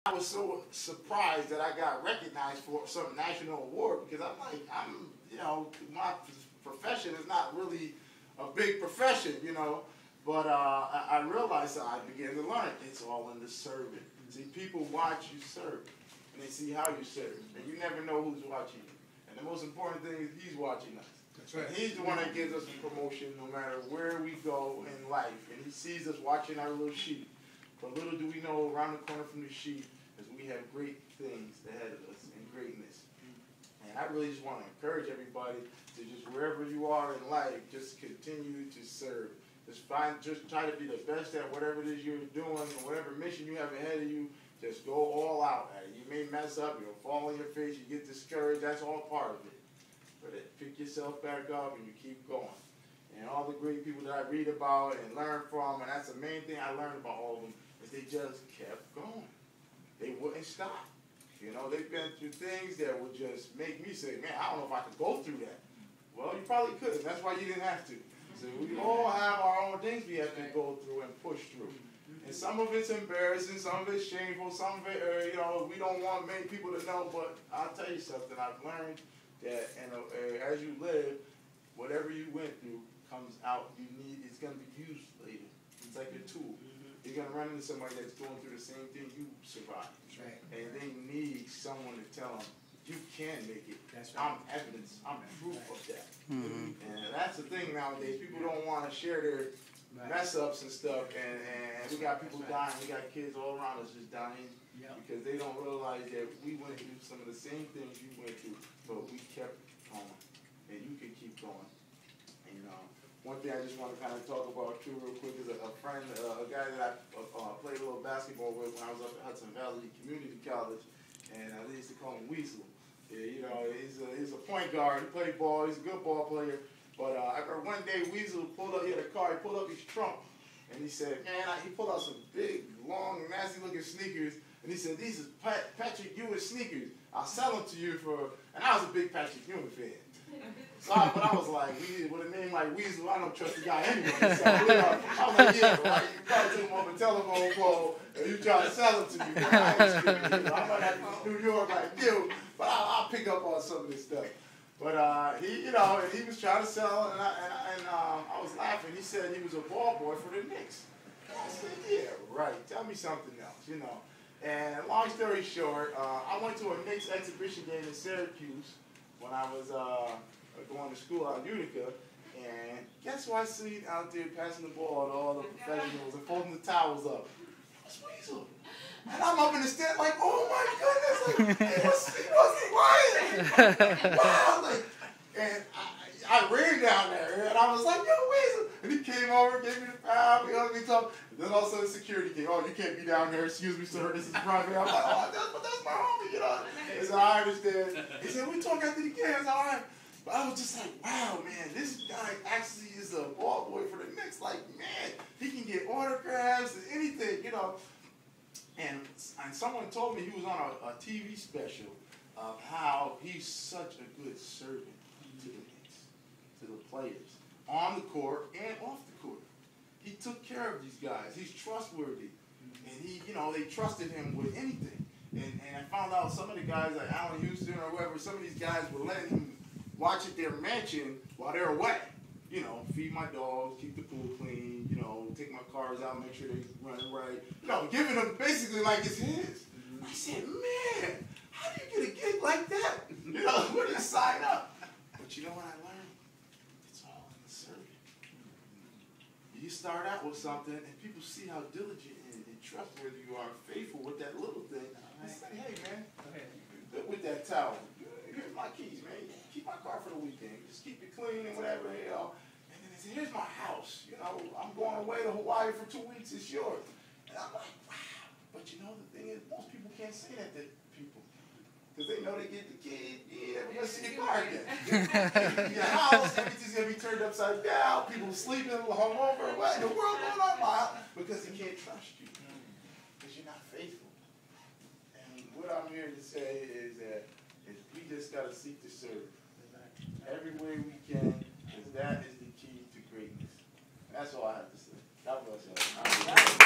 I was so surprised that I got recognized for some national award because you know, my profession is not really a big profession, you know, but I realized I began to learn it's all in the serving. See, people watch you serve, and they see how you serve, and you never know who's watching you. And the most important thing is he's watching us. That's right. And he's the one that gives us the promotion no matter where we go in life, and he sees us watching our little sheep. But little do we know, around the corner from the sheep, is we have great things ahead of us and greatness. And I really just want to encourage everybody to just wherever you are in life, just continue to serve. Just try to be the best at whatever it is you're doing, and whatever mission you have ahead of you, just go all out at it. You may mess up, you'll fall on your face, you get discouraged, that's all part of it. But pick yourself back up and you keep going. And all the great people that I read about and learn from, and that's the main thing I learned about all of them, is they just kept going. They wouldn't stop. You know, they've been through things that would just make me say, man, I don't know if I could go through that. Well, you probably could. That's why you didn't have to. So we all have our own things we have to go through and push through. And some of it's embarrassing, some of it's shameful, some of it, you know, we don't want many people to know, but I'll tell you something. I've learned that as you live, whatever you went through comes out. It's going to be used later. It's like a tool. You're going to run into somebody that's going through the same thing you survived. Right. And they need someone to tell them, you can make it. That's right. I'm evidence. I'm proof of that. And that's the thing nowadays. People don't want to share their mess ups and stuff. And we got people dying. We got kids all around us just dying because they don't realize that we went through some of the same things you went through, but we kept going. And you can keep going. And one thing I just want to kind of talk about too real quick is a friend, a guy that I played a little basketball with when I was up at Hudson Valley Community College, and they used to call him Weasel. Yeah, you know, he's a point guard. He played ball. He's a good ball player. But I remember one day Weasel pulled up. He had a car. He pulled up his trunk, and he said, "Man," he pulled out some big, long, nasty-looking sneakers, and he said, "These is Patrick Ewing sneakers. I'll sell them to you for." And I was a big Patrick Ewing fan. But I was like, with a name like Weasel, I don't trust the guy anyway. So I was like, yeah, right. You probably took him on the telephone pole and you try to sell him to me. But I ain't stupid. I'm not in New York like you, but I'll pick up on some of this stuff. But he was trying to sell, and I was laughing. He said he was a ball boy for the Knicks. And I said, yeah, right. Tell me something else, you know. And long story short, I went to a Knicks exhibition game in Syracuse when I was going to school out in Utica, and guess what I seen out there passing the ball to all the professionals and folding the towels up? It's Weasel. And I'm up in the stand like, oh my goodness, like, he wasn't quiet. Wow, like, and I ran down there, and I was like, yo, Weasel. And he came over, gave me the foul, he hugged me, and then all of a sudden security came, oh, you can't be down there, excuse me, sir, this is private. I'm like, oh, that's my homie, you know. He said, I understand. He said, we talk after the game. I said, all right. But I was just like, wow, man, this guy actually is a ball boy for the Knicks. Like, man, he can get autographs and anything, you know. And someone told me he was on a TV special of how he's such a good servant to the Knicks, to the players, on the court and off the court. He took care of these guys. He's trustworthy. And they trusted him with anything. And I found out some of the guys like Allen Houston or whoever, some of these guys were letting him watch at their mansion while they're away. You know, feed my dogs, keep the pool clean, you know, take my cars out, make sure they're running right. You know, giving them basically like it's his. I said, man, how do you get a gig like that? You know, where do you sign up? But you know what I learned? It's all in the serving. You start out with something, and people see how diligent and trustworthy you are, faithful with that little thing. I say, hey, man, good with that towel. Here's my keys, man. Keep my car for the weekend. Just keep it clean and whatever, you know. And then they said, here's my house. You know, I'm going away to Hawaii for 2 weeks. It's yours. And I'm like, wow. But you know, the thing is, most people can't say that to people. Because they know they get the key, yeah, we're going to see your car again. Your house, everything's going to be turned upside down. People sleeping, hungover. What in the world going on, Miles? Because they can't trust you. Because you're not faithful. And what I'm here to say is that we just got to seek to serve every way we can, because that is the key to greatness. And that's all I have to say. God bless you.